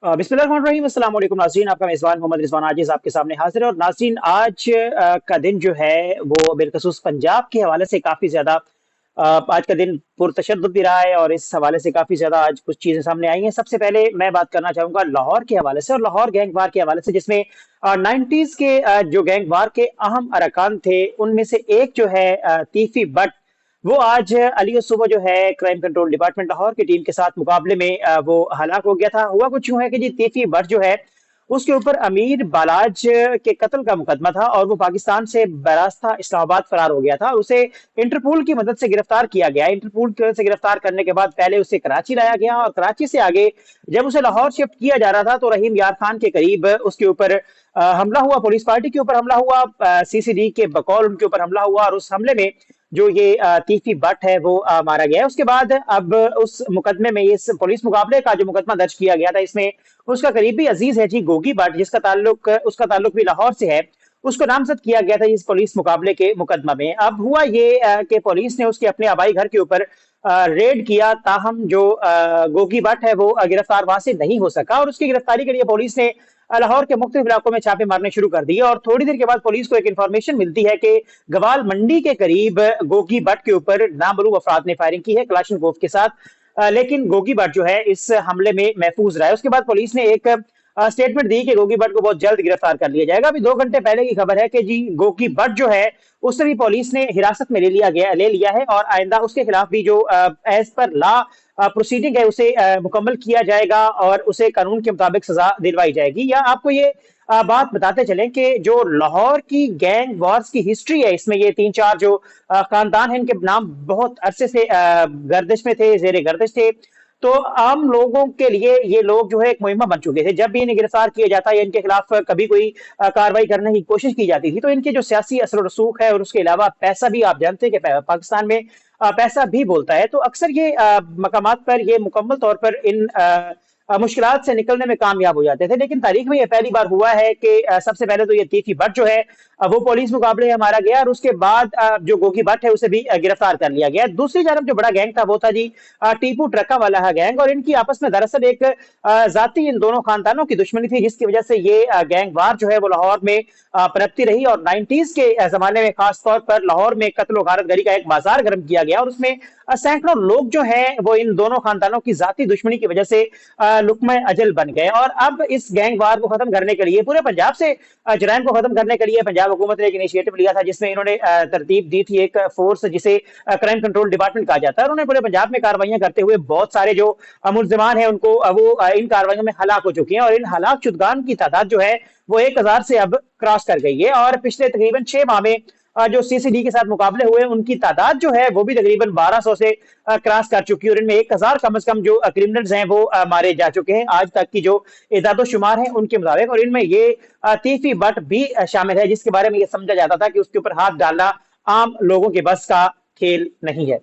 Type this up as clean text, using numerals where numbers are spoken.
बिस्मिल्लाहिर्रहमानिर्रहीम अस्सलाम वालेकुम नाज़रीन। आपका मेज़बान मोहम्मद रिज़वान आजिज़ आपके सामने हाज़िर है। और नाज़रीन, आज का दिन जो है वो बिलख़ुसूस पंजाब के हवाले से काफ़ी ज़्यादा आज का दिन पुरतशद्दुद भी रहा है और इस हवाले से काफ़ी ज़्यादा आज कुछ चीज़ें सामने आई हैं। सबसे पहले मैं बात करना चाहूँगा लाहौर के हवाले से और लाहौर गैंग वार के हवाले से, जिसमें 90s के जो गैंग वार के अहम अरकान थे, उनमें से एक जो है तीफ़ी बट, वो आज अली सुबह जो है क्राइम कंट्रोल डिपार्टमेंट लाहौर की टीम के साथ मुकाबले में वो हलाक हो गया था। हुआ कुछ यूं है कि जी तीफी भट्ट जो है उसके ऊपर अमीर बालाज के कत्ल का मुकदमा था और वो पाकिस्तान से बरास्ता इस्लामाबाद फरार हो गया था। उसे इंटरपोल की मदद से गिरफ्तार किया गया। इंटरपोल की मदद से गिरफ्तार करने के बाद पहले उसे कराची लाया गया और कराची से आगे जब उसे लाहौर शिफ्ट किया जा रहा था तो रहीम यार खान के करीब उसके ऊपर हमला हुआ, पुलिस पार्टी के ऊपर हमला हुआ, सीसीडी के बकौल उनके ऊपर हमला हुआ और उस हमले में जो ये तीफी बट है वो मारा गया है। उसके बाद अब उस मुकदमे में, इस पुलिस मुकाबले का जो मुकदमा दर्ज किया गया था, इसमें उसका करीबी अजीज है जी गोगी बट, जिसका ताल्लुक उसका ताल्लुक भी लाहौर से है, उसको नामजद किया गया था इस पुलिस मुकाबले के मुकदमा में। अब हुआ ये कि पुलिस ने उसके अपने आबाई घर के ऊपर रेड किया, ताहम जो गोगी बट है वो गिरफ्तार वहां से नहीं हो सका और उसकी गिरफ्तारी के लिए पुलिस ने लाहौर के मुख्तलिफ इलाकों में छापे मारने शुरू कर दिए। और थोड़ी देर के बाद पुलिस को एक इन्फॉर्मेशन मिलती है कि गवाल मंडी के करीब गोगी बट के ऊपर नामरूफ अफराद ने फायरिंग की है कलाशनकोव के साथ। लेकिन गोगी बट जो है इस हमले में महफूज रहा है। उसके बाद पुलिस ने एक स्टेटमेंट दी कि गोगी बट को बहुत जल्द गिरफ्तार कर लिया जाएगा। अभी 2 घंटे पहले की खबर है कि जी गोगी बट जो है उसे भी पुलिस ने हिरासत में ले लिया है और आइंदा उसके खिलाफ भी जो एज पर लॉ प्रोसीडिंग है उसे मुकम्मल किया जाएगा और उसे कानून के मुताबिक सजा दिलवाई जाएगी। या आपको ये बात बताते चलें कि जो लाहौर की गैंग वॉर्स की हिस्ट्री है, इसमें ये 3-4 जो खानदान है, इनके नाम बहुत अरसे से गर्दिश में थे, जेर गर्दिश थे। तो आम लोगों के लिए ये लोग जो है एक मुहिम्मा बन चुके थे। जब भी इन्हें गिरफ्तार किया जाता या इनके खिलाफ कभी कोई कार्रवाई करने की कोशिश की जाती थी तो इनके जो सियासी असर रसूख है और उसके अलावा पैसा भी, आप जानते हैं कि पाकिस्तान में पैसा भी बोलता है, तो अक्सर ये मकामात पर ये मुकम्मल तौर पर इन मुश्किलात से निकलने में कामयाब हो जाते थे। लेकिन तारीख में ये पहली बार हुआ है कि सबसे पहले तो ये तीफी भट्ट जो है वो पुलिस मुकाबले में मारा गया और उसके बाद जो गोगी भट्ट है उसे भी गिरफ्तार कर लिया गया। दूसरी तरफ जो बड़ा गैंग था वो था जी टीपू ट्रक्का वाला गैंग, और इनकी आपस में दरअसल एक जाती इन दोनों खानदानों की दुश्मनी थी, जिसकी वजह से ये गैंग वार जो है वो लाहौर में पनपती रही। और 90s के जमाने में खास तौर पर लाहौर में कत्ल गारतगरी का एक बाजार गर्म किया गया और उसमें सैकड़ों लोग जो हैं वो इन दोनों खानदानों की जाती दुश्मनी की वजह से लुकमा अजल बन गए। और अब इस गैंग वार को खत्म करने के लिए, पूरे पंजाब से जराइम को खत्म करने के लिए पंजाब हुकूमत ने एक इनिशिएटिव लिया था, जिसमें इन्होंने तरतीब दी थी एक फोर्स जिसे क्राइम कंट्रोल डिपार्टमेंट कहा जाता है। उन्होंने पूरे पंजाब में कार्रवाइयां करते हुए बहुत सारे जो मुलजिमान हैं उनको इन कार्रवाइयों में हलाक हो चुके हैं और इन हलाक शुदगान की तादाद जो है वो 1000 से अब क्रॉस कर गई है। और पिछले तकरीबन 6 माह में जो सीसीडी के साथ मुकाबले हुए उनकी तादाद जो है वो भी तकरीबन 1200 से क्रॉस कर चुकी है और इनमें 1000 कम से कम जो क्रिमिनल्स हैं वो मारे जा चुके हैं आज तक की जो इदादो शुमार है उनके मुताबिक। और इनमें ये तीफी बट भी शामिल है, जिसके बारे में ये समझा जाता था कि उसके ऊपर हाथ डालना आम लोगों के बस का खेल नहीं है।